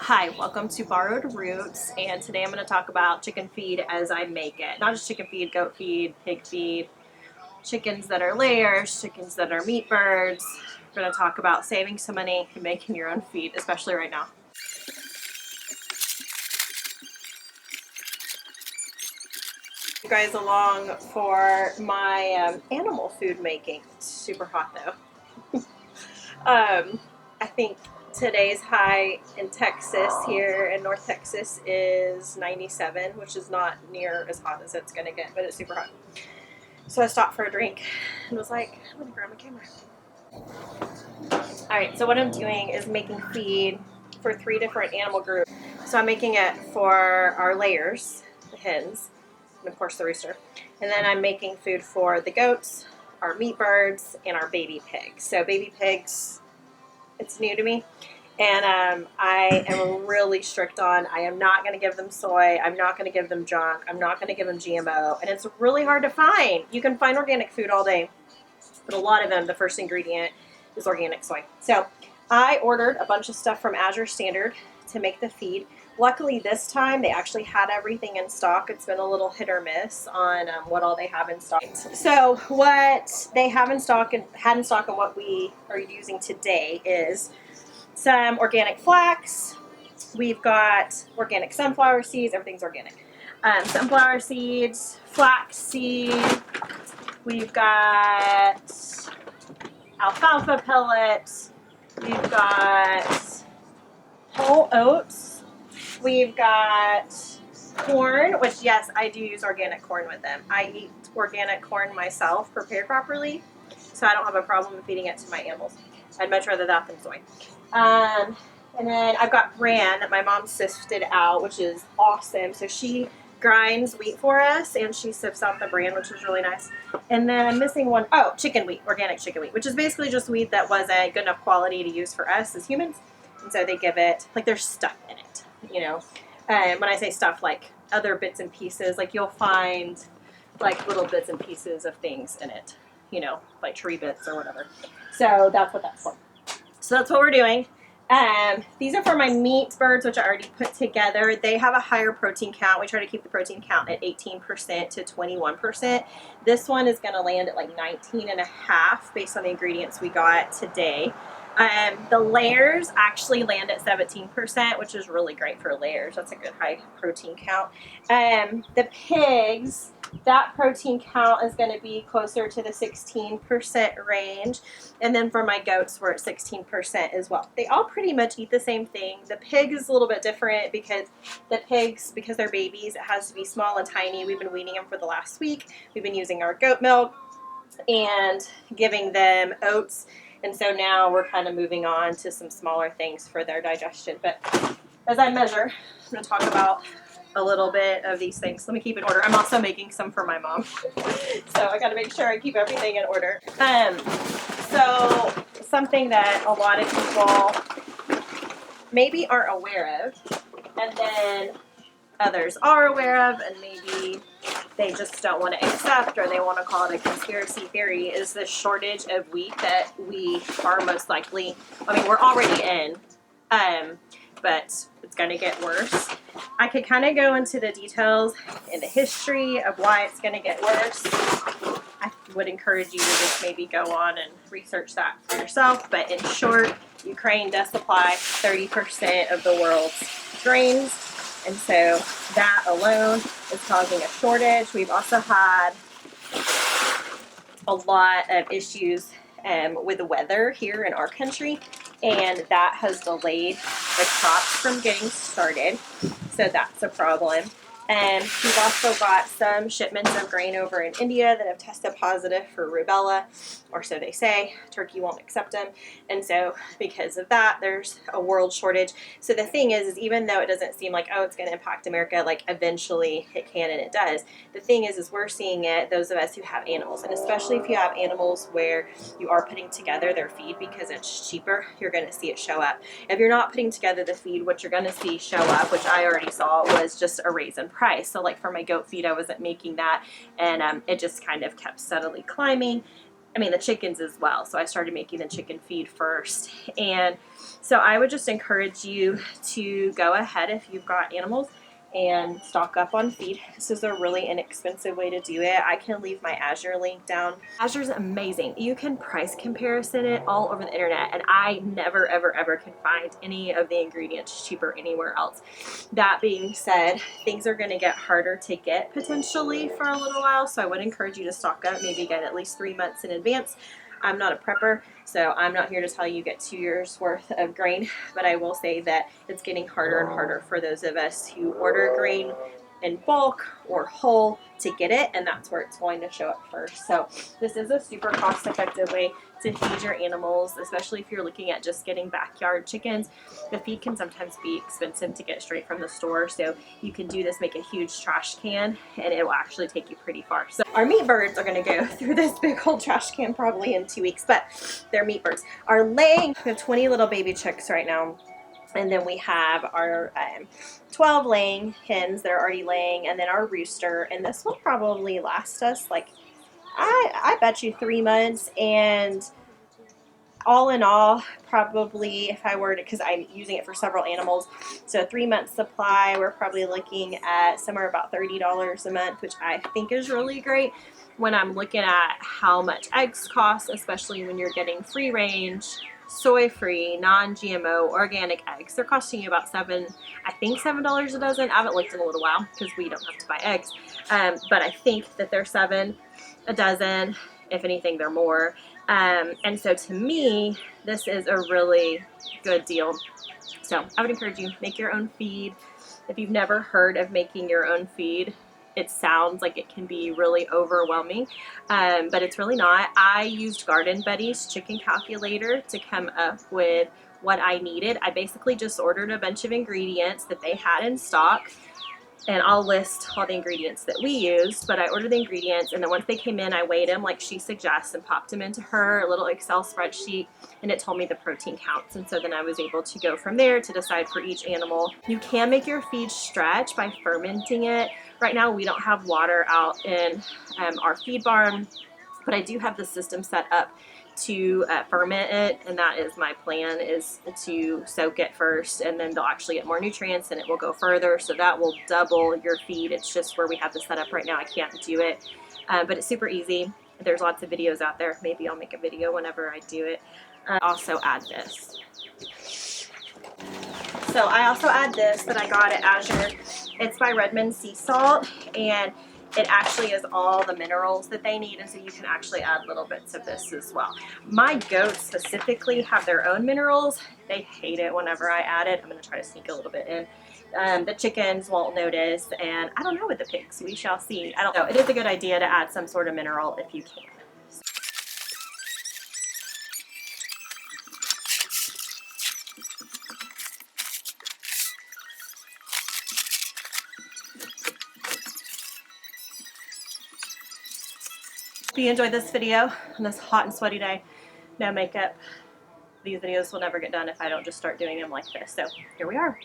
Hi, welcome to Borrowed Roots, and today I'm going to talk about chicken feed as I make it. Not just chicken feed, goat feed, pig feed, chickens that are layers, chickens that are meat birds. We're going to talk about saving some money and making your own feed, especially right now. You guys along for my animal food making. It's super hot though. I think today's high in Texas, here in North Texas, is 97, which is not near as hot as it's going to get, but it's super hot. So I stopped for a drink and was like, I'm going to grab my camera. Alright, so what I'm doing is making feed for 3 different animal groups. So I'm making it for our layers, the hens, and of course the rooster. And then I'm making food for the goats, our meat birds, and our baby pigs. So baby pigs, it's new to me, and I am really strict on, I am not going to give them soy, I'm not going to give them junk, I'm not going to give them GMO, and it's really hard to find. You can find organic food all day, but a lot of them, the first ingredient is organic soy. So I ordered a bunch of stuff from Azure Standard to make the feed. Luckily this time they actually had everything in stock. It's been a little hit or miss on what all they have in stock. So what they have in stock and had in stock and what we are using today is some organic flax. We've got organic sunflower seeds. Everything's organic. Sunflower seeds, flax seed. We've got alfalfa pellets. We've got whole oats. We've got corn, which yes, I do use organic corn with them. I eat organic corn myself, prepared properly, so I don't have a problem feeding it to my animals. I'd much rather that than soy. And then I've got bran that my mom sifted out, which is awesome. So she grinds wheat for us, and she sifts out the bran, which is really nice. And then I'm missing one. Oh, chicken wheat, organic chicken wheat, which is basically just wheat that wasn't good enough quality to use for us as humans. And so they give it, like, there's stuff in it, you know. And when I say stuff, like other bits and pieces, like you'll find like little bits and pieces of things in it, you know, like tree bits or whatever. So that's what that's for. So that's what we're doing. These are for my meat birds, which I already put together. They have a higher protein count. We try to keep the protein count at 18% to 21%. This one is going to land at like 19.5 based on the ingredients we got today. The layers actually land at 17%, which is really great for layers. That's a good high protein count. The pigs, that protein count is going to be closer to the 16% range. And then for my goats, we're at 16% as well. They all pretty much eat the same thing. The pig is a little bit different because the pigs, because they're babies, it has to be small and tiny. We've been weaning them for the last week. We've been using our goat milk and giving them oats. And so now we're kind of moving on to some smaller things for their digestion. But as I measure, I'm going to talk about a little bit of these things. Let me keep in order. I'm also making some for my mom. So I got to make sure I keep everything in order. So something that a lot of people maybe aren't aware of, and then others are aware of, and maybe they just don't want to accept, or they want to call it a conspiracy theory, is the shortage of wheat that we are most likely, I mean, we're already in, but it's going to get worse. I could kind of go into the details in the history of why it's going to get worse. I would encourage you to just maybe go on and research that for yourself, but in short, Ukraine does supply 30% of the world's grains. And so that alone is causing a shortage. We've also had a lot of issues with the weather here in our country, and that has delayed the crops from getting started. So that's a problem. And we've also got some shipments of grain over in India that have tested positive for rubella, or so they say. Turkey won't accept them. And so because of that, there's a world shortage. So the thing is even though it doesn't seem like, oh, it's going to impact America, like eventually it can and it does. The thing is we're seeing it, those of us who have animals, and especially if you have animals where you are putting together their feed because it's cheaper, you're going to see it show up. If you're not putting together the feed, what you're going to see show up, which I already saw, was just a raise in price. So like for my goat feed, I wasn't making that, and it just kind of kept steadily climbing. I mean the chickens as well. So I started making the chicken feed first. And so I would just encourage you to go ahead if you've got animals and stock up on feed. This is a really inexpensive way to do it. I can leave my Azure link down. Azure's amazing. You can price comparison it all over the internet, and I never ever can find any of the ingredients cheaper anywhere else. That being said, things are going to get harder to get potentially for a little while, so I would encourage you to stock up, maybe get at least 3 months in advance. I'm not a prepper, so I'm not here to tell you get 2 years worth of grain, but I will say that it's getting harder and harder for those of us who order grain in bulk or whole to get it, and that's where it's going to show up first. So this is a super cost-effective way to feed your animals, especially if you're looking at just getting backyard chickens. The feed can sometimes be expensive to get straight from the store, so you can do this, make a huge trash can, and it will actually take you pretty far. So our meat birds are going to go through this big old trash can probably in 2 weeks, but they're meat birds. Our laying, we have 20 little baby chicks right now. And then we have our 12 laying hens that are already laying, and then our rooster. And this will probably last us like, I bet you 3 months. And all in all, probably if I were to, because I'm using it for several animals, so 3 months supply, we're probably looking at somewhere about $30 a month, which I think is really great when I'm looking at how much eggs cost, especially when you're getting free range, soy-free, non-GMO, organic eggs. They're costing you about I think $7 a dozen. I haven't looked in a little while because we don't have to buy eggs. But I think that they're $7 a dozen. If anything, they're more. And so to me, this is a really good deal. So I would encourage you, make your own feed. If you've never heard of making your own feed, it sounds like it can be really overwhelming, but it's really not. I used Garden Buddy's chicken calculator to come up with what I needed. I basically just ordered a bunch of ingredients that they had in stock, and I'll list all the ingredients that we used, but I ordered the ingredients, and then once they came in, I weighed them like she suggests and popped them into her little Excel spreadsheet, and it told me the protein counts. And so then I was able to go from there to decide for each animal. You can make your feed stretch by fermenting it. Right now we don't have water out in our feed barn, but I do have the system set up to ferment it, and that is my plan, is to soak it first, and then they'll actually get more nutrients and it will go further, so that will double your feed. It's just where we have this set up right now, I can't do it, but it's super easy. There's lots of videos out there. Maybe I'll make a video whenever I do it. Also add this. So I also add this that I got at Azure. It's by Redmonds sea salt, and it actually is all the minerals that they need, and so you can actually add little bits of this as well. My goats specifically have their own minerals. They hate it whenever I add it. I'm going to try to sneak a little bit in. The chickens won't notice, and I don't know with the pigs. We shall see. I don't know. It is a good idea to add some sort of mineral if you can. If you enjoyed this video on this hot and sweaty day, no makeup, these videos will never get done if I don't just start doing them like this. So here we are.